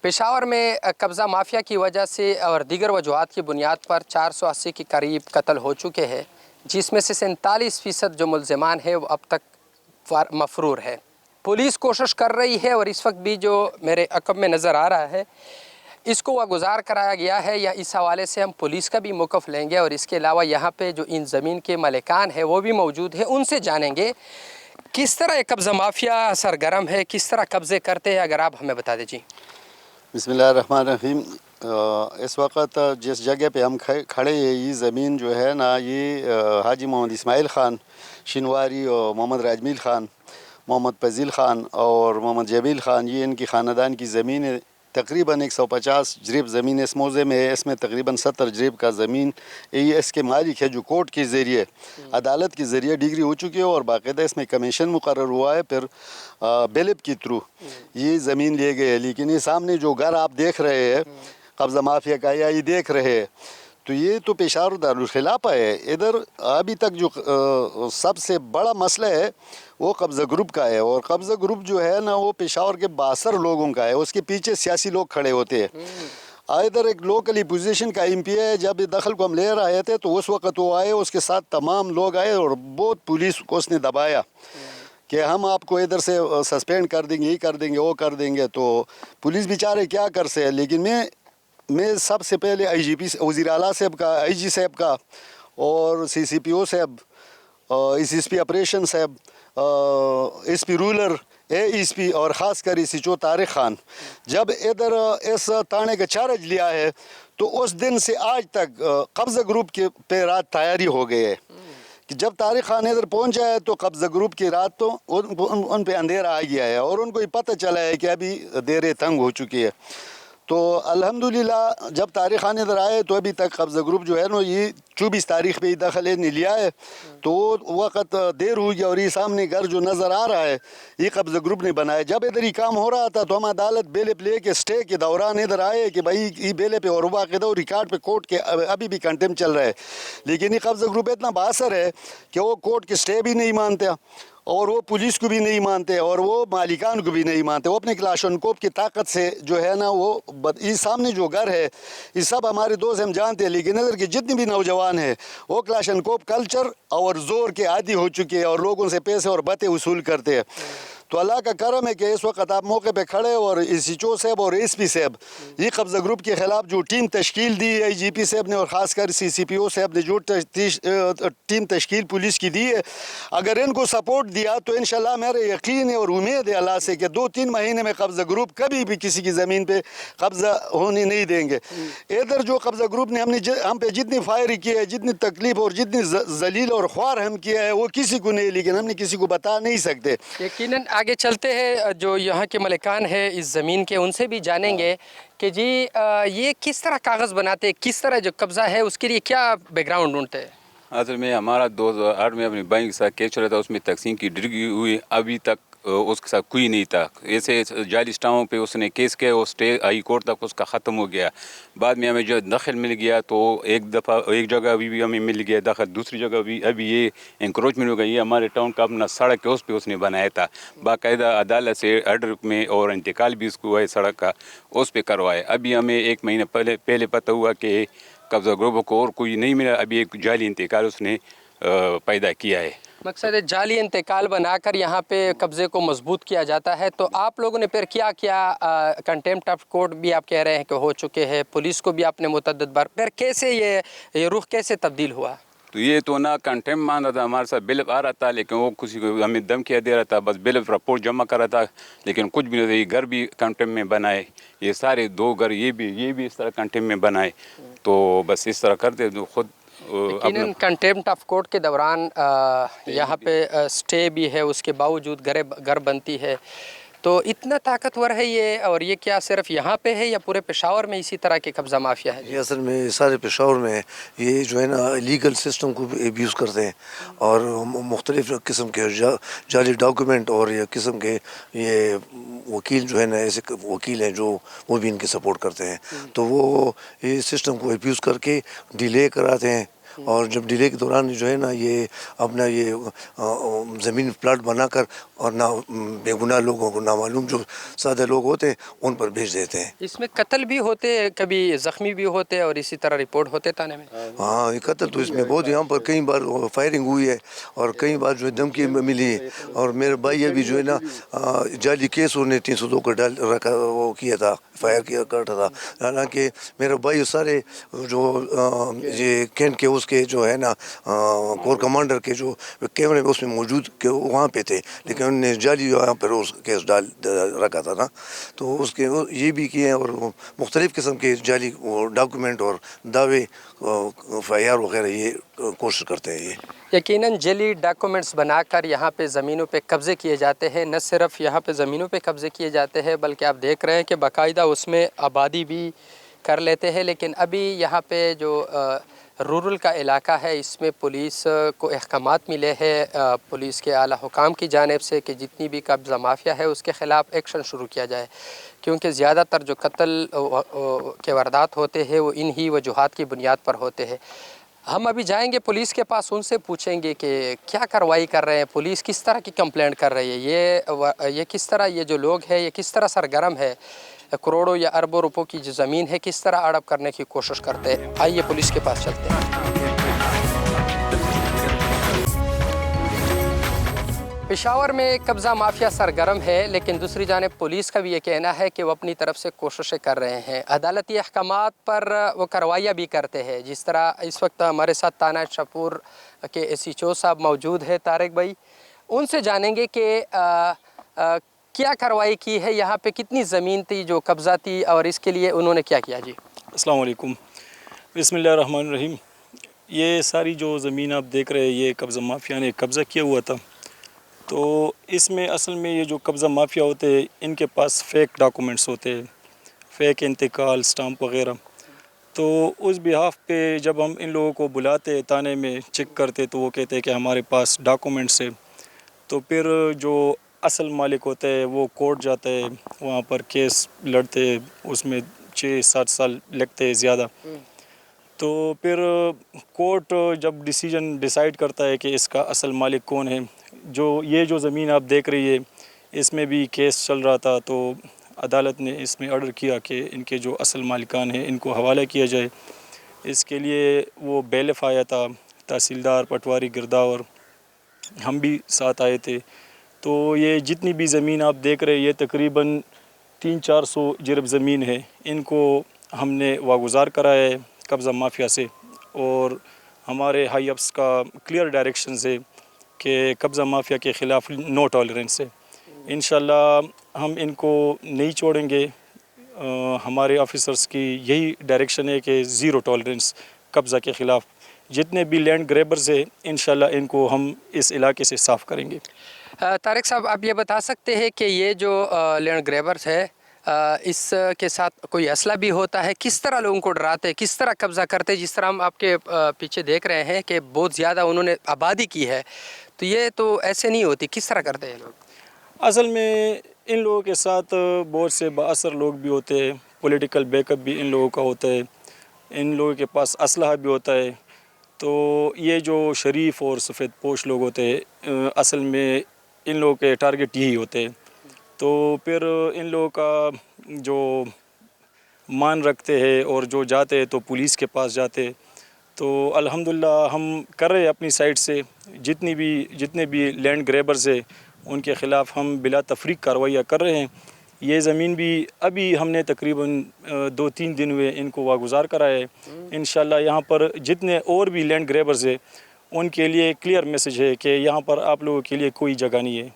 पेशावर में कब्ज़ा माफिया की वजह से और दीगर वजूहात की बुनियाद पर 480 के करीब कत्ल हो चुके हैं, जिसमें से 47% जो मुल्ज़िमान है वो अब तक मफरूर है। पुलिस कोशिश कर रही है और इस वक्त भी जो मेरे अक़ब में नज़र आ रहा है इसको वागुज़ार कराया गया है, या इस हवाले से हम पुलिस का भी मौक़िफ़ लेंगे और इसके अलावा यहाँ पे जो इन ज़मीन के मालिकान है वो भी मौजूद है, उनसे जानेंगे किस तरह कब्ज़ा माफिया सरगर्म है, किस तरह कब्ज़े करते हैं। अगर आप हमें बता दीजिए। बिस्मिल्लाहिर्रहमानिर्रहीम। इस वक्त जिस जगह पे हम खड़े हैं, ये ज़मीन जो है ना, ये हाजी मोहम्मद इस्माइल ख़ान शिनवारी और मोहम्मद राजमील ख़ान, मोहम्मद फजील ख़ान और मोहम्मद जमील ख़ान, ये इनकी ख़ानदान की ज़मीन है। तकरीबन 150 जरीब ज़मीन इस मौज़े में है। इसमें तकरीबन 70 जरीब का ज़मीन ये इसके मालिक है, जो कोर्ट के ज़रिए अदालत के ज़रिए डिग्री हो चुकी है और बाकायदा इसमें कमीशन मुकर्रर हुआ है। फिर बेलिप के थ्रू ये ज़मीन लिए गए। लेकिन ये सामने जो घर आप देख रहे हैं कब्ज़ा माफिया का, या ये देख रहे हैं, तो ये तो पेशावर दारुल खिलाफा है। इधर अभी तक जो सबसे बड़ा मसला है वो कब्ज़ा ग्रुप का है, और कब्ज़ा ग्रुप जो है ना वो पेशावर के 62 लोगों का है। उसके पीछे सियासी लोग खड़े होते हैं। इधर एक लोकली पोजीशन का एमपी है। जब दखल को हम ले रहे थे तो उस वक्त वो आए, उसके साथ तमाम लोग आए और बहुत पुलिस को उसने दबाया कि हम आपको इधर से सस्पेंड कर देंगे, ये कर देंगे, वो कर देंगे। तो पुलिस बेचारे क्या कर से है। लेकिन मैं सबसे पहले IGP वज़ीर आला साहब का, IG साहब का और CCPO साहब, SSP ऑपरेशन साहब, SP रूरल, ASP और ख़ास कर SHO तारिक ख़ान, जब इधर इस थाने का चार्ज लिया है तो उस दिन से आज तक कब्ज़ा ग्रुप के पे रात तैयारी हो गई है कि जब तारिक ख़ान इधर पहुंचा है तो कब्ज़ा ग्रुप की रात तो उन पे अंधेरा आ गया है और उनको ये पता चला है कि अभी देर तंग हो चुकी है। तो अल्हम्दुलिल्लाह जब तारिक ख़ान इधर आए तो अभी तक कब्ज़ा ग्रुप जो है ना, ये 24 तारीख पे दखल ने लिया है। तो वक़्त देर हुई और ये सामने घर जो नज़र आ रहा है ये कब्ज़ा ग्रुप ने बनाया। जब इधर ही काम हो रहा था तो हम अदालत बेले प्ले के स्टे के दौरान इधर आए कि भाई ये बेले पे और बाकायदा रिकॉर्ड पे कोर्ट के अभी भी कंटेम चल रहा है। लेकिन ये कब्ज़ा ग्रुप इतना बासर है कि वो कोर्ट के स्टे भी नहीं मानते और वो पुलिस को भी नहीं मानते और वो मालिकान को भी नहीं मानते। वो अपने क्लाशनकोप की ताकत से जो है ना, वो इस सामने जो घर है ये सब हमारे दोस्त हम जानते हैं। लेकिन इधर के जितने भी नौजवान हैं वो क्लाशनकोप कल्चर और ज़ोर के आदी हो चुके हैं और लोगों से पैसे और बातें वसूल करते हैं। तो अल्लाह का करम है कि इस वक्त आप मौके पे खड़े और SHO साहब और SP साहब ये कब्ज़ा ग्रुप के ख़िलाफ़ जो टीम तश्कील दी है IGP साहब ने और ख़ासकर CCPO साहब ने जो टीम तश्कील पुलिस की दी है, अगर इनको सपोर्ट दिया तो इंशाल्लाह मेरा यकीन है और उम्मीद है अल्लाह से कि 2-3 महीने में कब्ज़ा ग्रुप कभी भी किसी की ज़मीन पर कब्ज़ा होने नहीं देंगे। इधर जो कब्ज़ा ग्रुप ने हम पे जितनी फायर की है, जितनी तकलीफ़ और जितनी जलील और ख्वार हम किया है वो किसी को नहीं, लेकिन हमने किसी को बता नहीं सकते। यकीनन आगे चलते हैं, जो यहाँ के मलिकान है इस ज़मीन के उनसे भी जानेंगे कि जी ये किस तरह कागज़ बनाते, किस तरह जो कब्ज़ा है उसके लिए क्या बैकग्राउंड ढूंढते हैं। असल में हमारा 2008 में अपने बैंक के साथ केस चला था, उसमें तकसीम की डिग्री हुई, अभी तक उसके साथ कोई नहीं था। ऐसे जाली स्टामों पे उसने केस किया, वो स्टे हाई कोर्ट तक उसका ख़त्म हो गया। बाद में हमें जो दखल मिल गया तो एक दफ़ा एक जगह भी हमें मिल गया दखल, दूसरी जगह भी अभी ये इंक्रोचमेंट हो गई। ये हमारे टाउन का अपना सड़क है, उस पर उसने बनाया था बाकायदा अदालत से ऑर्डर में, और इंतकाल भी उसको हुआ है सड़क का, उस पर करवाए। अभी हमें 1 महीने पहले पता हुआ कि कब्ज़ा ग्रुप को और कोई नहीं मिला, अभी एक जाली इंतकाल उसने पैदा किया है। मकसद है जाली इंतकाल बनाकर यहाँ पे कब्ज़े को मजबूत किया जाता है। तो आप लोगों ने फिर क्या किया, कंटेम्प्ट ऑफ कोर्ट भी आप कह रहे हैं कि हो चुके हैं, पुलिस को भी आपने मुतअद्दिद बार, फिर कैसे ये रुख कैसे तब्दील हुआ। तो ये तो ना कंटेम्प्ट मान रहा था, हमारे साथ बिल आ रहा था, लेकिन वो किसी को हमें धमकियाँ दे रहा था, बस बिल रिपोर्ट जमा कर रहा था, लेकिन कुछ भी नहीं था। ये घर भी कंटेम्प्ट में बनाए, ये सारे 2 घर ये भी इस तरह कंटेम्प्ट में बनाए। तो बस इस तरह करते तो खुद यकीनन कंटेम्प्ट ऑफ कोर्ट के दौरान यहाँ पे स्टे भी है, उसके बावजूद घर बनती है। तो इतना ताकतवर है ये, और ये क्या सिर्फ यहाँ पे है या पूरे पेशावर में इसी तरह के कब्ज़ा माफिया है। ये असल में सारे पेशावर में ये जो है ना लीगल सिस्टम को एब्यूज़ करते हैं और मुख्तलिफ़ किस्म के जाली डॉक्यूमेंट और ये किस्म के ये वकील जो है ना, ऐसे वकील हैं जो वो भी इनकी सपोर्ट करते हैं। तो वो ये सिस्टम को एब्यूज़ करके डिले कराते हैं اور جب ڈیلے کے دوران جو ہے نا یہ اپنا یہ زمین پلاٹ بنا کر اور نہ بے گناہ لوگوں کو نامعلوم جو سادہ لوگ ہوتے ہیں ان پر بھیج دیتے ہیں. اس میں قتل بھی ہوتے، کبھی زخمی بھی ہوتے اور اسی طرح رپورٹ ہوتے تھانے میں. ہاں یہ قتل تو اس میں بہت، یہاں پر کئی بار فائرنگ ہوئی ہے اور کئی بار جو ہے دھمکی ملی ہے. اور میرے بھائی ابھی جو ہے نا جعلی کیس انہوں نے 302 کا ڈال رکھا، وہ کیا تھا، فائر کیا کرتا تھا. حالانکہ میرا بھائی سارے جو یہ کینٹ کے اس کے جو ہے نا کور کمانڈر کے جو کیمرے میں اس میں موجود کہ وہاں پہ تھے، لیکن انہوں نے جعلی وہاں پر اس کیس ڈال رکھا تھا نا. تو اس کے یہ بھی کیے ہیں اور مختلف قسم کے جعلی ڈاکومنٹ اور دعوے FIR وغیرہ یہ کوشش کرتے ہیں. یہ یقیناً جعلی ڈاکومنٹس بنا کر یہاں پہ زمینوں پہ قبضے کیے جاتے ہیں. نہ صرف یہاں پہ زمینوں پہ قبضے کیے جاتے ہیں بلکہ آپ دیکھ رہے ہیں کہ باقاعدہ اس میں آبادی بھی کر لیتے ہیں. لیکن ابھی یہاں پہ جو رورل کا علاقہ ہے اس میں پولیس کو احکامات ملے ہیں پولیس کے اعلیٰ حکام کی جانب سے کہ جتنی بھی قبضہ مافیا ہے اس کے خلاف ایکشن شروع کیا جائے، کیونکہ زیادہ تر جو قتل کے واردات ہوتے ہیں وہ انہی وجوہات کی بنیاد پر ہوتے ہیں. ہم ابھی جائیں گے پولیس کے پاس، ان سے پوچھیں گے کہ کیا کارروائی کر رہے ہیں، پولیس کس طرح کی کمپلینٹ کر رہی ہے، یہ کس طرح یہ جو لوگ ہیں یہ کس طرح سرگرم ہے، کروڑوں یا اربوں روپوں کی جو زمین ہے کس طرح ہڑپ کرنے کی کوشش کرتے ہیں. آئیے پولیس کے پاس چلتے ہیں. پشاور میں قبضہ مافیا سرگرم ہے، لیکن دوسری جانب پولیس کا بھی یہ کہنا ہے کہ وہ اپنی طرف سے کوششیں کر رہے ہیں، عدالتی احکامات پر وہ کارروائیاں بھی کرتے ہیں. جس طرح اس وقت ہمارے ساتھ تانہ شاہپور کے SHO صاحب موجود ہے طارق بھائی، ان سے جانیں گے کہ کیا کارروائی کی ہے، یہاں پہ کتنی زمین تھی جو قبضہ تھی اور اس کے لیے انہوں نے کیا کیا. جی السلام علیکم، بسم اللہ الرحمن الرحیم. یہ ساری جو زمین آپ دیکھ رہے ہیں یہ قبضہ مافیا نے قبضہ کیا ہوا تھا. تو اس میں اصل میں یہ جو قبضہ مافیا ہوتے ہیں ان کے پاس فیک ڈاکومنٹس ہوتے ہیں، فیک انتقال، سٹامپ وغیرہ. تو اس بہاف پہ جب ہم ان لوگوں کو بلاتے تانے میں چیک کرتے تو وہ کہتے ہیں کہ ہمارے پاس ڈاکومنٹس ہے. تو پھر جو اصل مالک ہوتا ہے وہ کورٹ جاتا ہے، وہاں پر کیس لڑتے، اس میں 6-7 سال لگتے ہیں زیادہ. تو پھر کورٹ جب ڈیسائیڈ کرتا ہے کہ اس کا اصل مالک کون ہے. یہ جو زمین آپ دیکھ رہی ہے اس میں بھی کیس چل رہا تھا، تو عدالت نے اس میں آرڈر کیا کہ ان کے جو اصل مالکان ہیں ان کو حوالہ کیا جائے. اس کے لیے وہ بیلف آیا تھا، تحصیلدار پٹواری گرداور، ہم بھی ساتھ آئے تھے. تو یہ جتنی بھی زمین آپ دیکھ رہے ہیں یہ تقریباً 300-400 جرب زمین ہے. ان کو ہم نے واگزار کرایا ہے قبضہ مافیا سے، اور ہمارے ہائی اپس کا کلیئر ڈائریکشنز ہے کہ قبضہ مافیا کے خلاف نو ٹالرنس ہے. انشاءاللہ ہم ان کو نہیں چھوڑیں گے. ہمارے آفیسرز کی یہی ڈائریکشن ہے کہ زیرو ٹالرنس قبضہ کے خلاف. جتنے بھی لینڈ گریبرز ہیں انشاءاللہ ان کو ہم اس علاقے سے صاف کریں گے. طارق صاحب آپ یہ بتا سکتے ہیں کہ یہ جو لینڈ گریبرز ہے اس کے ساتھ کوئی اسلحہ بھی ہوتا ہے، کس طرح لوگوں کو ڈراتے، کس طرح قبضہ کرتے؟ جس طرح ہم آپ کے پیچھے دیکھ رہے ہیں کہ بہت زیادہ انہوں نے آبادی کی ہے، تو یہ تو ایسے نہیں ہوتی، کس طرح کرتے ہیں لوگ؟ اصل میں ان لوگوں کے ساتھ بہت سے بااثر لوگ بھی ہوتے ہیں، پولیٹیکل بیک اپ بھی ان لوگوں کا ہوتا ہے، ان لوگوں کے پاس اسلحہ بھی ہوتا ہے. تو یہ جو شریف اور سفید پوش لوگ ہوتے ہیں اصل میں ان لوگوں کے ٹارگٹ یہی ہوتے ہیں. تو پھر ان لوگوں کا جو مان رکھتے ہیں اور جو جاتے ہیں تو پولیس کے پاس جاتے. تو الحمدللہ ہم کر رہے ہیں اپنی سائڈ سے جتنے بھی لینڈ گریبرز ہیں ان کے خلاف ہم بلا تفریق کارروائیاں کر رہے ہیں. یہ زمین بھی ابھی ہم نے تقریباً 2-3 دن ہوئے ان کو واگزار کرایا ہے. انشاءاللہ یہاں پر جتنے اور بھی لینڈ گریبرز ہیں ان کے لیے کلیئر میسج ہے کہ یہاں پر آپ لوگوں کے لیے کوئی جگہ نہیں ہے.